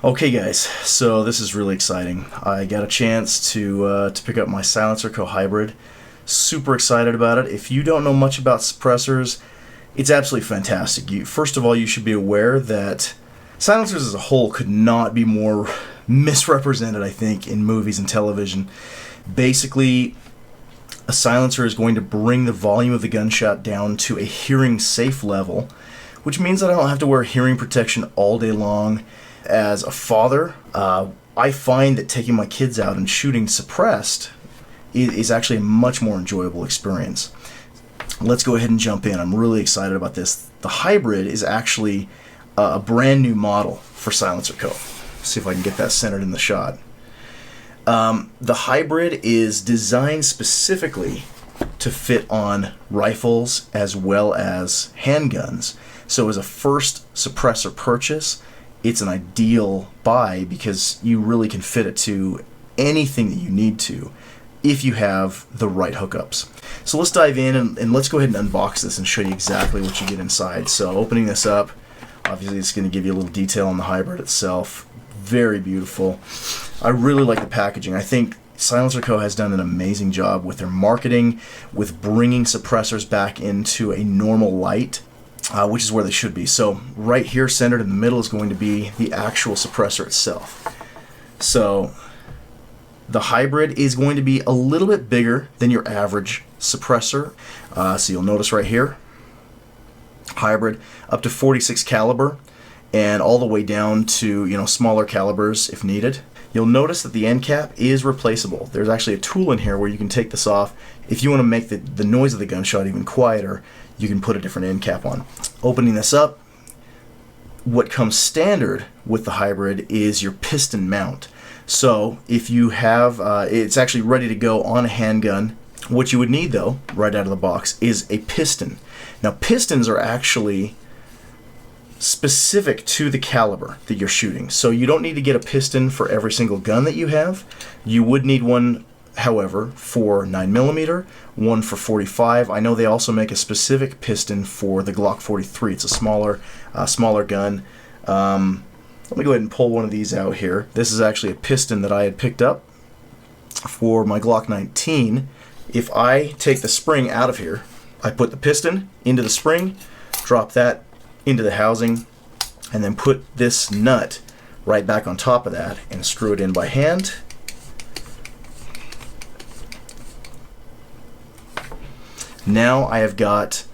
Okay guys, so this is really exciting. I got a chance to pick up my Silencerco Hybrid. Super excited about it. If you don't know much about suppressors, it's absolutely fantastic. First of all, you should be aware that silencers as a whole could not be more misrepresented, I think, in movies and television. Basically, a silencer is going to bring the volume of the gunshot down to a hearing safe level, which means that I don't have to wear hearing protection all day long. As a father, I find that taking my kids out and shooting suppressed is actually a much more enjoyable experience. Let's go ahead and jump in. I'm really excited about this. The Hybrid is actually a brand new model for Silencerco. See if I can get that centered in the shot. The Hybrid is designed specifically to fit on rifles as well as handguns. So as a first suppressor purchase, it's an ideal buy because you really can fit it to anything that you need to if you have the right hookups. So let's dive in and let's go ahead and unbox this and show you exactly what you get inside. So opening this up, obviously it's going to give you a little detail on the Hybrid itself. Very beautiful. I really like the packaging. I think Silencerco has done an amazing job with their marketing, with bringing suppressors back into a normal light. Which is where they should be. So right here centered in the middle is going to be the actual suppressor itself. So the Hybrid is going to be a little bit bigger than your average suppressor. So you'll notice right here, Hybrid up to 46 caliber and all the way down to smaller calibers if needed. You'll notice that the end cap is replaceable. There's actually a tool in here where you can take this off. If you want to make the noise of the gunshot even quieter, you can put a different end cap on. Opening this up, what comes standard with the Hybrid is your piston mount. So if you have, it's actually ready to go on a handgun. What you would need though, right out of the box, is a piston. Now pistons are actually specific to the caliber that you're shooting. So you don't need to get a piston for every single gun that you have. You would need one, however, for 9mm, one for 45. I know they also make a specific piston for the Glock 43. It's a smaller gun. Let me go ahead and pull one of these out here. This is actually a piston that I had picked up for my Glock 19. If I take the spring out of here, I put the piston into the spring, drop that into the housing, and then put this nut right back on top of that and screw it in by hand. Now I have got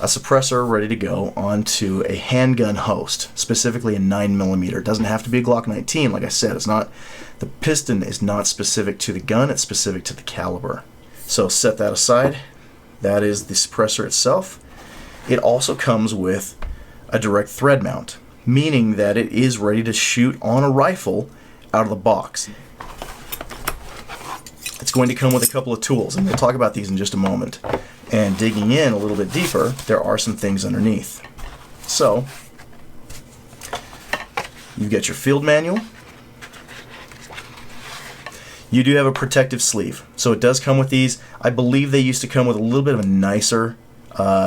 a suppressor ready to go onto a handgun host, specifically a 9mm. It doesn't have to be a Glock 19, like I said. It's not, the piston is not specific to the gun, it's specific to the caliber. So set that aside. That is the suppressor itself. It also comes with a direct thread mount, meaning that it is ready to shoot on a rifle out of the box. It's going to come with a couple of tools, and we'll talk about these in just a moment. And digging in a little bit deeper, there are some things underneath. So, you get your field manual. You do have a protective sleeve. So it does come with these. I believe they used to come with a little bit of a nicer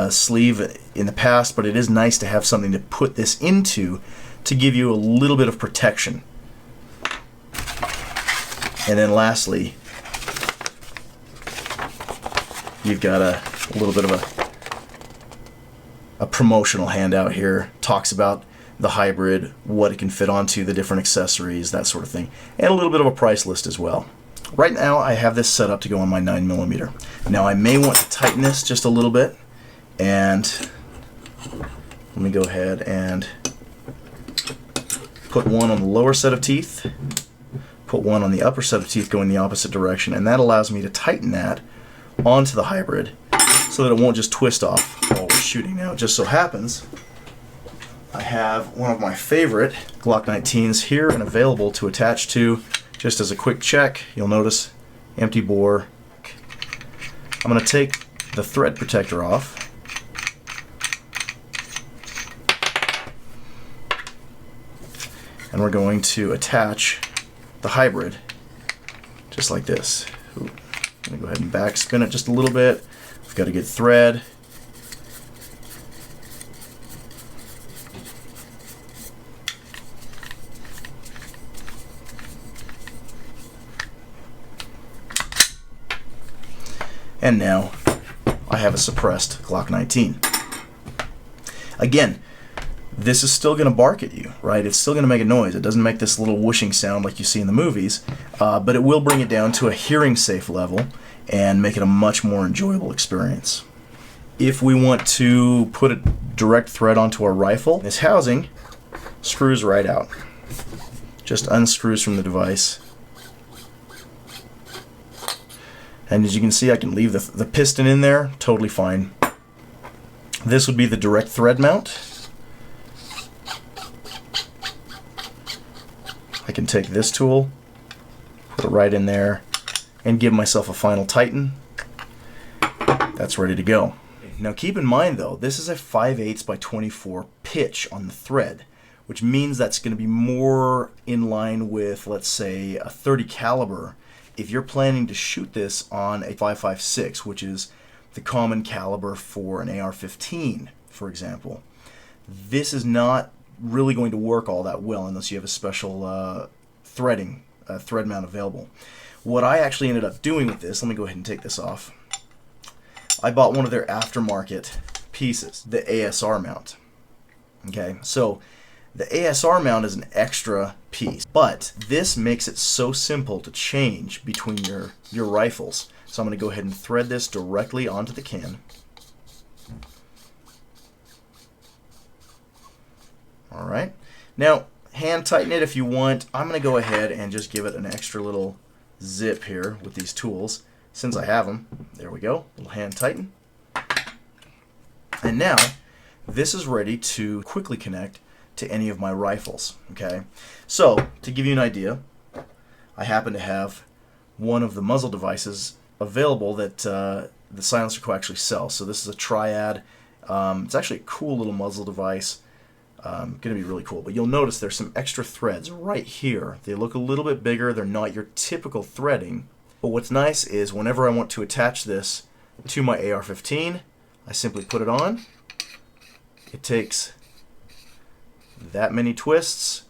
sleeve in the past, but it is nice to have something to put this into to give you a little bit of protection. And then lastly, you've got a little bit of a promotional handout here. Talks about the Hybrid, what it can fit onto, the different accessories, that sort of thing, and a little bit of a price list as well. Right now I have this set up to go on my 9mm. Now I may want to tighten this just a little bit, and let me go ahead and put one on the lower set of teeth, put one on the upper set of teeth going the opposite direction, and that allows me to tighten that onto the Hybrid so that it won't just twist off while we're shooting. Now it just so happens I have one of my favorite Glock 19s here and available to attach to. Just as a quick check, you'll notice empty bore. I'm going to take the thread protector off. And we're going to attach the Hybrid just like this. Ooh. I'm going to go ahead and back spin it just a little bit. We've got a good thread. And now I have a suppressed Glock 19. Again, this is still going to bark at you, right? It's still going to make a noise. It doesn't make this little whooshing sound like you see in the movies, but it will bring it down to a hearing safe level and make it a much more enjoyable experience. If we want to put a direct thread onto our rifle, this housing screws right out. Just unscrews from the device. And as you can see, I can leave the piston in there, totally fine. This would be the direct thread mount. I can take this tool, put it right in there, and give myself a final tighten. That's ready to go. Now keep in mind though, this is a 5/8 by 24 pitch on the thread, which means that's going to be more in line with, let's say, a 30 caliber if you're planning to shoot this on a 5.56, which is the common caliber for an AR-15, for example. This is not really going to work all that well unless you have a special thread mount available. What I actually ended up doing with this, let me go ahead and take this off. I bought one of their aftermarket pieces, the ASR mount. Okay, so the ASR mount is an extra piece, but this makes it so simple to change between your rifles. So I'm going to go ahead and thread this directly onto the can. Alright, now hand tighten it if you want. I'm going to go ahead and just give it an extra little zip here with these tools. Since I have them, there we go, little hand tighten. And now, this is ready to quickly connect to any of my rifles, okay? So, to give you an idea, I happen to have one of the muzzle devices available that the Silencerco actually sells. So this is a triad. It's actually a cool little muzzle device. Going to be really cool. But you'll notice there's some extra threads right here. They look a little bit bigger. They're not your typical threading. But what's nice is whenever I want to attach this to my AR-15, I simply put it on. It takes that many twists,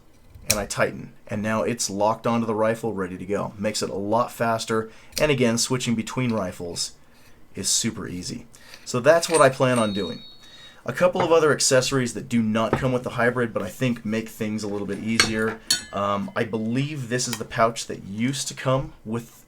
and I tighten. And now it's locked onto the rifle, ready to go. Makes it a lot faster. And again, switching between rifles is super easy. So that's what I plan on doing. A couple of other accessories that do not come with the hybrid, but I think make things a little bit easier. I believe this is the pouch that used to come with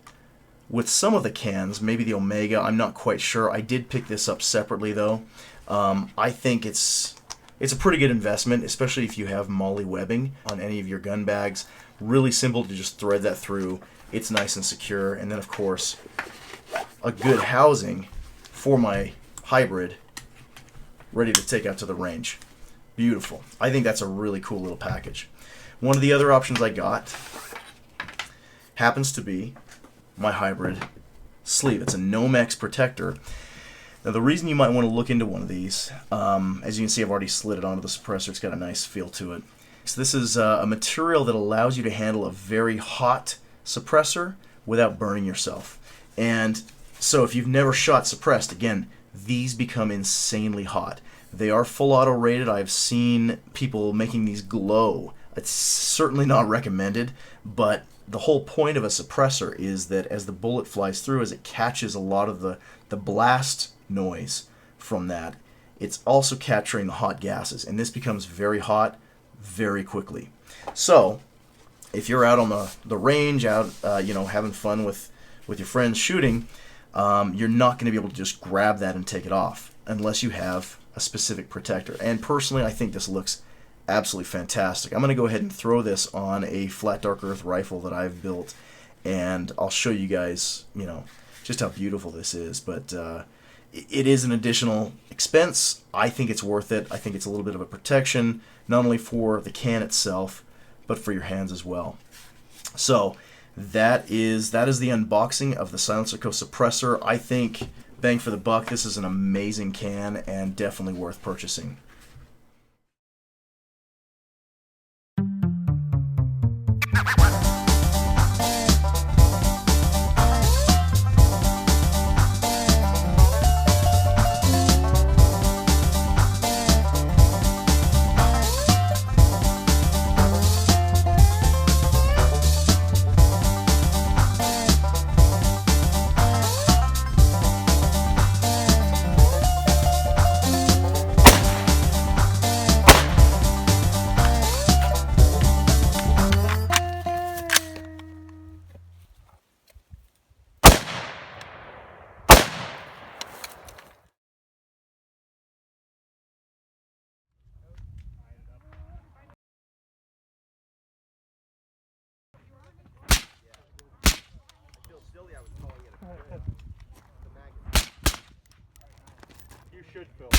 some of the cans, maybe the Omega, I'm not quite sure. I did pick this up separately though. I think it's a pretty good investment, especially if you have MOLLE webbing on any of your gun bags. Really simple to just thread that through. It's nice and secure. And then of course, a good housing for my hybrid, ready to take out to the range. Beautiful. I think that's a really cool little package. One of the other options I got happens to be my hybrid sleeve. It's a Nomex protector. Now the reason you might want to look into one of these, as you can see I've already slid it onto the suppressor, it's got a nice feel to it. So this is a material that allows you to handle a very hot suppressor without burning yourself. And so if you've never shot suppressed, again, these become insanely hot. They are full auto rated. I've seen people making these glow. It's certainly not recommended, but the whole point of a suppressor is that as the bullet flies through, as it catches a lot of the blast noise from that, it's also capturing the hot gases, and this becomes very hot very quickly. So if you're out on the range, out having fun with your friends shooting, you're not going to be able to just grab that and take it off unless you have a specific protector. And personally, I think this looks absolutely fantastic. I'm going to go ahead and throw this on a flat dark earth rifle that I've built, and I'll show you guys, just how beautiful this is. But it is an additional expense. I think it's worth it. I think it's a little bit of a protection, not only for the can itself, but for your hands as well. So that is the unboxing of the Silencerco suppressor. I think bang for the buck, this is an amazing can and definitely worth purchasing. You should film.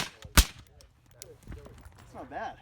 It's not bad.